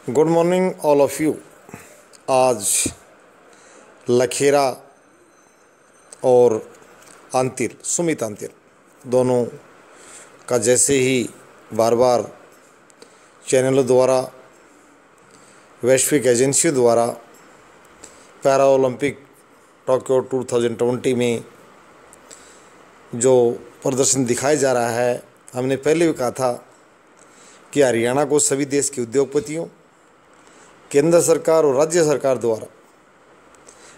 Good morning all of you. आज लखेरा और अंतिल, सुमित अंतिल दोनों का जैसे ही बार बार चैनलों द्वारा, वैश्विक एजेंसियों द्वारा पैरा ओलंपिक टोक्यो 2020 में जो प्रदर्शन दिखाया जा रहा है, हमने पहले भी कहा था कि हरियाणा को सभी देश के उद्योगपतियों, केंद्र सरकार और राज्य सरकार द्वारा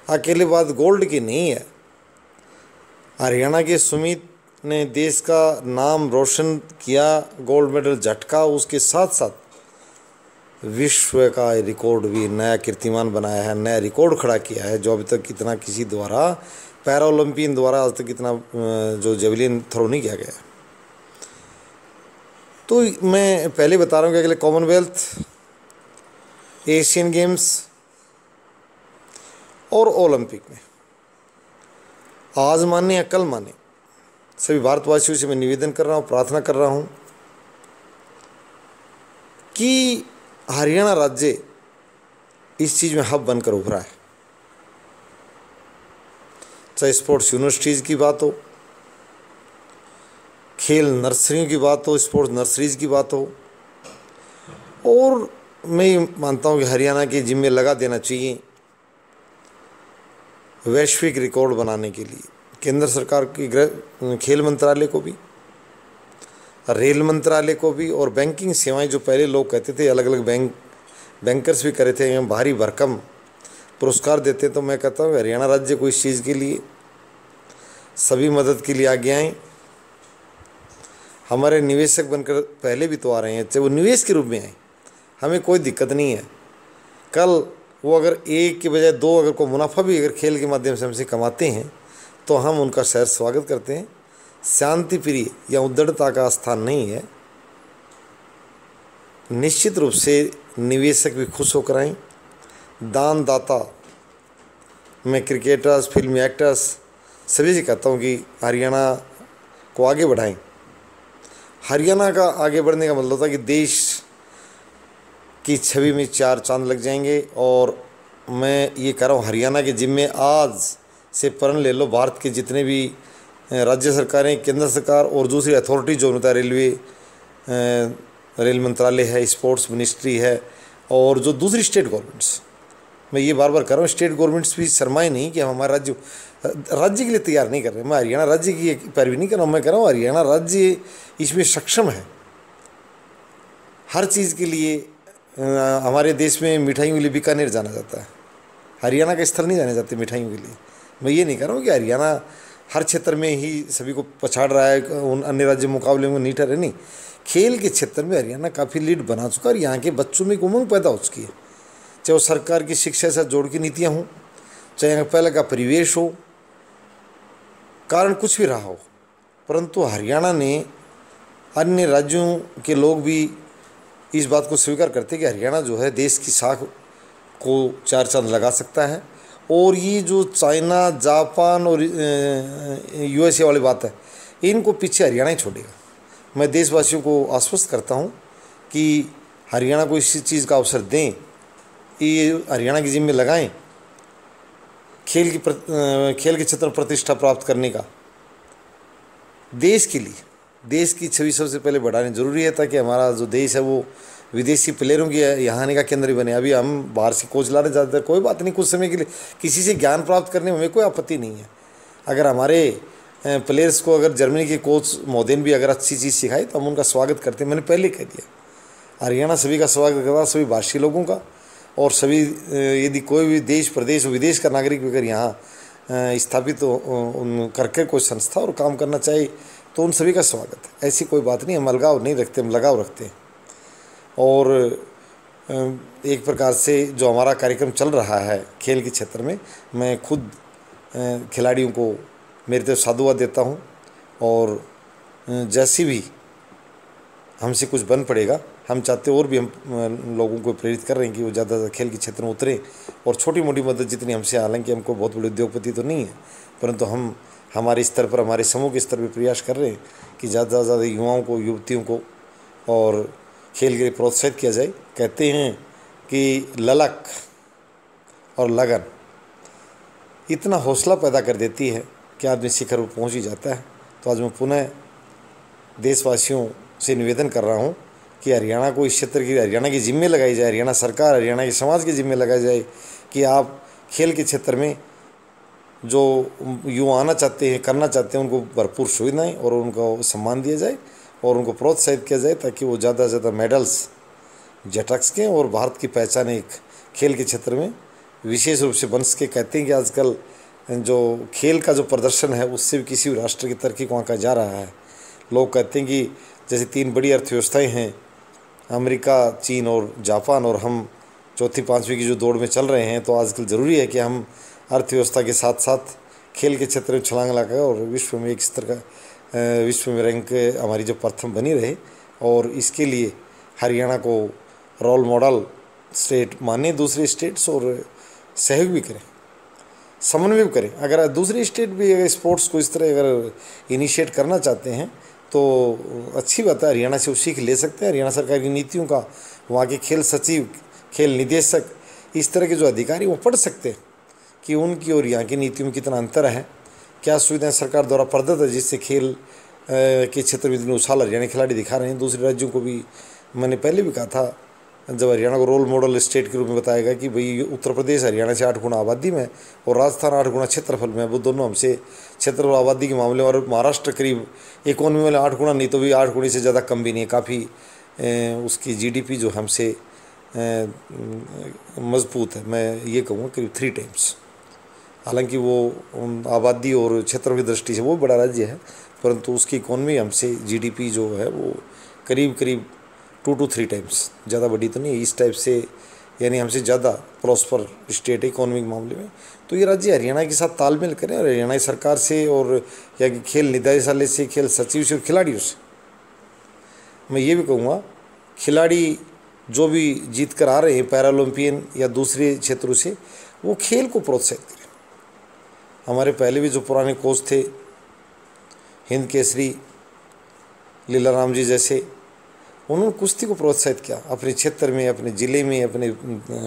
अकेले बात गोल्ड की नहीं है। हरियाणा के सुमित ने देश का नाम रोशन किया, गोल्ड मेडल झटका, उसके साथ साथ विश्व का रिकॉर्ड भी नया कीर्तिमान बनाया है, नया रिकॉर्ड खड़ा किया है जो अभी तक इतना किसी द्वारा, पैरा ओलंपियन द्वारा आज तक इतना जो जेवलिन थ्रो नहीं किया गया। तो मैं पहले बता रहा हूँ कि अगले कॉमनवेल्थ, एशियन गेम्स और ओलंपिक में आज माने या कल माने, सभी भारतवासियों से मैं निवेदन कर रहा हूँ, प्रार्थना कर रहा हूँ कि हरियाणा राज्य इस चीज़ में हब बनकर उभरा है। चाहे स्पोर्ट्स यूनिवर्सिटीज़ की बात हो, खेल नर्सरियों की बात हो, स्पोर्ट्स नर्सरीज की बात हो, और मैं मानता हूँ कि हरियाणा के जिम्मे लगा देना चाहिए वैश्विक रिकॉर्ड बनाने के लिए केंद्र सरकार की खेल मंत्रालय को भी, रेल मंत्रालय को भी, और बैंकिंग सेवाएं जो पहले लोग कहते थे अलग अलग बैंकर्स भी करे थे भारी भरकम पुरस्कार देते, तो मैं कहता हूँ हरियाणा राज्य को इस चीज़ के लिए सभी मदद के लिए आगे आएँ। हमारे निवेशक बनकर पहले भी तो आ रहे हैं, चाहे वो निवेश के रूप में आए, हमें कोई दिक्कत नहीं है। कल वो अगर एक के बजाय दो अगर कोई मुनाफा भी अगर खेल के माध्यम से हमसे कमाते हैं तो हम उनका सहर्ष स्वागत करते हैं। शांति प्रिय या उद्दंडता का स्थान नहीं है। निश्चित रूप से निवेशक भी खुश होकर आएँ। दानदाता, मैं क्रिकेटर्स, फिल्म एक्टर्स सभी से कहता हूँ कि हरियाणा को आगे बढ़ाएं। हरियाणा का आगे बढ़ने का मतलब होता है कि देश की छवि में चार चांद लग जाएंगे। और मैं ये कह रहा हूँ, हरियाणा के जिम्मे आज से प्रण ले लो। भारत के जितने भी राज्य सरकारें, केंद्र सरकार और दूसरी अथॉरिटी जो होता है, रेल मंत्रालय है, स्पोर्ट्स मिनिस्ट्री है, और जो दूसरी स्टेट गवर्नमेंट्स, मैं ये बार बार कर रहा हूँ, स्टेट गवर्नमेंट्स भी शर्माए नहीं कि हम हमारे राज्य के लिए तैयार नहीं कर रहे। मैं हरियाणा राज्य की पैरवी नहीं कर रहा हूँ, मैं कह रहा हूँ हरियाणा राज्य इसमें सक्षम है हर चीज़ के लिए। हमारे देश में मिठाइयों के लिए बीकानेर जाना जाता है, हरियाणा का स्थल नहीं जाने जाते मिठाइयों के लिए। मैं ये नहीं कह रहा हूँ कि हरियाणा हर क्षेत्र में ही सभी को पछाड़ रहा है, उन अन्य राज्य मुकाबले में नहीं ठहरे, नहीं। खेल के क्षेत्र में हरियाणा काफ़ी लीड बना चुका है और यहाँ के बच्चों में एक उमंग पैदा हो चुकी है। चाहे वो सरकार की शिक्षा से जोड़ की नीतियाँ हों, चाहे यहाँ पहले का परिवेश हो, कारण कुछ भी रहा हो, परंतु हरियाणा ने, अन्य राज्यों के लोग भी इस बात को स्वीकार करते हैं कि हरियाणा जो है देश की साख को चार चांद लगा सकता है। और ये जो चाइना, जापान और यूएसए वाली बात है, इनको पीछे हरियाणा ही छोड़ेगा। मैं देशवासियों को आश्वस्त करता हूँ कि हरियाणा को इस चीज़ का अवसर दें, ये हरियाणा की जिम्मे लगाएं खेल के क्षेत्र में प्रतिष्ठा प्राप्त करने का। देश के लिए, देश की छवि सबसे पहले बढ़ानी जरूरी है, ताकि हमारा जो देश है वो विदेशी प्लेयरों की यहाँ आने का केंद्र बने। अभी हम बाहर से कोच ला रहे ज़्यादातर, कोई बात नहीं, कुछ समय के लिए किसी से ज्ञान प्राप्त करने में हमें कोई आपत्ति नहीं है। अगर हमारे प्लेयर्स को अगर जर्मनी के कोच महोदय भी अगर अच्छी चीज़ सिखाई तो हम उनका स्वागत करते हैं। मैंने पहले कह दिया, हरियाणा सभी का स्वागत करता, सभी भाषी लोगों का, और सभी यदि कोई भी देश, प्रदेश, विदेश का नागरिक भी अगर यहाँ स्थापित करके कोई संस्था और काम करना चाहे तो उन सभी का स्वागत है। ऐसी कोई बात नहीं, हम अलगाव नहीं रखते, हम लगाव रखते हैं। और एक प्रकार से जो हमारा कार्यक्रम चल रहा है खेल के क्षेत्र में, मैं खुद खिलाड़ियों को मेरी तरफ साधुवाद देता हूँ। और जैसी भी हमसे कुछ बन पड़ेगा, हम चाहते और भी हम लोगों को प्रेरित कर रहे हैं कि वो ज़्यादा खेल के क्षेत्र में उतरें, और छोटी मोटी मदद जितनी हमसे, हालांकि हमको बहुत बड़े उद्योगपति तो नहीं है, परंतु हम हमारे स्तर पर, हमारे समूह के स्तर पर प्रयास कर रहे हैं कि ज़्यादा से ज़्यादा युवाओं को, युवतियों को और खेल के लिए प्रोत्साहित किया जाए। कहते हैं कि ललक और लगन इतना हौसला पैदा कर देती है कि आदमी शिखर पर पहुंच ही जाता है। तो आज मैं पुनः देशवासियों से निवेदन कर रहा हूं कि हरियाणा को इस क्षेत्र की, हरियाणा की जिम्मे लगाई जाए, हरियाणा सरकार, हरियाणा के समाज की जिम्मे लगाई जाए कि आप खेल के क्षेत्र में जो युवा आना चाहते हैं, करना चाहते हैं, उनको भरपूर सुविधाएं और उनको सम्मान दिया जाए और उनको प्रोत्साहित किया जाए ताकि वो ज़्यादा से ज़्यादा मेडल्स झटक सकें और भारत की पहचान एक खेल के क्षेत्र में विशेष रूप से बन सके। कहते हैं कि आजकल जो खेल का जो प्रदर्शन है उससे भी किसी भी राष्ट्र की तरक्की को आंका जा रहा है। लोग कहते हैं कि जैसे 3 बड़ी अर्थव्यवस्थाएं हैं, अमेरिका, चीन और जापान, और हम चौथी पाँचवीं की जो दौड़ में चल रहे हैं, तो आजकल ज़रूरी है कि हम अर्थव्यवस्था के साथ साथ खेल के क्षेत्र में छलांग लगाएं और विश्व में एक स्तर का विश्व में रैंक हमारी जो प्रथम बनी रहे। और इसके लिए हरियाणा को रोल मॉडल स्टेट माने दूसरे स्टेट्स और सहयोग भी करें, समन्वय भी करें। अगर दूसरे स्टेट भी अगर स्पोर्ट्स को इस तरह अगर इनिशिएट करना चाहते हैं तो अच्छी बात है, हरियाणा से वो सीख ले सकते हैं। हरियाणा सरकार की नीतियों का वहाँ के खेल सचिव, खेल निदेशक, इस तरह के जो अधिकारी वो पढ़ सकते हैं कि उनकी और यहाँ की नीतियों में कितना अंतर है, क्या सुविधाएं सरकार द्वारा प्रदत्त है जिससे खेल के क्षेत्र में इतनी उछाल हरियाणा खिलाड़ी दिखा रहे हैं। दूसरे राज्यों को भी मैंने पहले भी कहा था, जब हरियाणा को रोल मॉडल स्टेट के रूप में बताया गया कि भाई उत्तर प्रदेश हरियाणा से 8 गुना आबादी में और राजस्थान 8 गुना क्षेत्रफल में, वो दोनों हमसे क्षेत्रफल आबादी के मामले में, और महाराष्ट्र करीब इकोनॉमी वाले 8 गुना नहीं तो भी 8 गुना से ज़्यादा कम भी नहीं है, काफ़ी उसकी GDP जो हमसे मजबूत है। मैं ये कहूँगा करीब 3 टाइम्स। हालांकि वो आबादी और क्षेत्र की दृष्टि से वो बड़ा राज्य है, परंतु उसकी इकोनॉमी हमसे GDP जो है वो करीब 2 to 3 टाइम्स, ज़्यादा बड़ी तो नहीं है। इस टाइप से यानी हमसे ज़्यादा प्रॉस्पर स्टेट है इकोनॉमिक मामले में। तो ये राज्य हरियाणा के साथ तालमेल करें और हरियाणा सरकार से और यहाँ की खेल निदेशालय से, खेल सचिव से और खिलाड़ियों से मैं ये भी कहूँगा, खिलाड़ी जो भी जीत कर आ रहे हैं पैरालंपियन या दूसरे क्षेत्रों से, वो खेल को प्रोत्साहित करें। हमारे पहले भी जो पुराने कोच थे, हिंद केसरी लीलाराम जी जैसे, उन्होंने कुश्ती को प्रोत्साहित किया अपने क्षेत्र में, अपने ज़िले में, अपने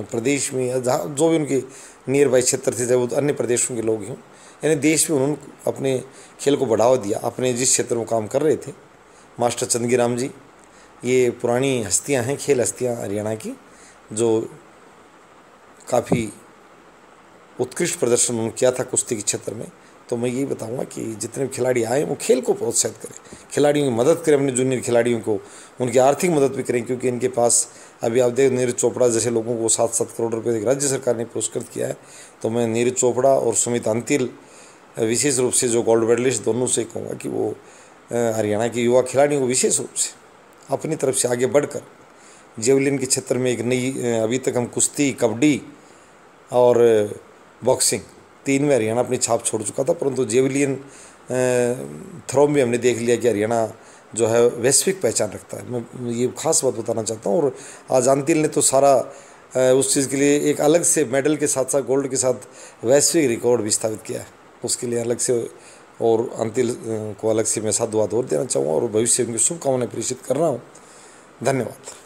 प्रदेश में, या जहाँ जो भी उनके नियर बाई क्षेत्र थे, चाहे वो अन्य प्रदेशों के लोग हों, यानी देश में उन्होंने अपने खेल को बढ़ावा दिया अपने जिस क्षेत्र में काम कर रहे थे। मास्टर चंदगीराम जी, ये पुरानी हस्तियां हैं, खेल हस्तियां हरियाणा की, जो काफ़ी उत्कृष्ट प्रदर्शन उन्होंने किया था कुश्ती के क्षेत्र में। तो मैं यही बताऊंगा कि जितने भी खिलाड़ी आए वो खेल को प्रोत्साहित करें, खिलाड़ियों की मदद करें, अपने जूनियर खिलाड़ियों को उनकी आर्थिक मदद भी करें, क्योंकि इनके पास अभी आप देख नीरज चोपड़ा जैसे लोगों को 7-7 करोड़ रुपये राज्य सरकार ने पुरस्कृत किया है। तो मैं नीरज चोपड़ा और सुमित अंतिल विशेष रूप से जो गोल्ड मेडलिस्ट, दोनों से कहूँगा कि वो हरियाणा के युवा खिलाड़ियों को विशेष रूप से अपनी तरफ से आगे बढ़कर जेवलिन के क्षेत्र में एक नई, अभी तक हम कुश्ती, कबड्डी और बॉक्सिंग 3 में हरियाणा अपनी छाप छोड़ चुका था, परंतु जेवलिन थ्रो में हमने देख लिया कि हरियाणा जो है वैश्विक पहचान रखता है। मैं ये खास बात बताना चाहता हूँ। और आज अंतिल ने तो सारा उस चीज़ के लिए एक अलग से मेडल के साथ साथ गोल्ड के साथ वैश्विक रिकॉर्ड भी स्थापित किया है, उसके लिए अलग से, और अंतिल को अलग से मैं साधुवाद और देना चाहूँगा और भविष्य में शुभकामनाएं प्रेषित कर रहा हूँ। धन्यवाद।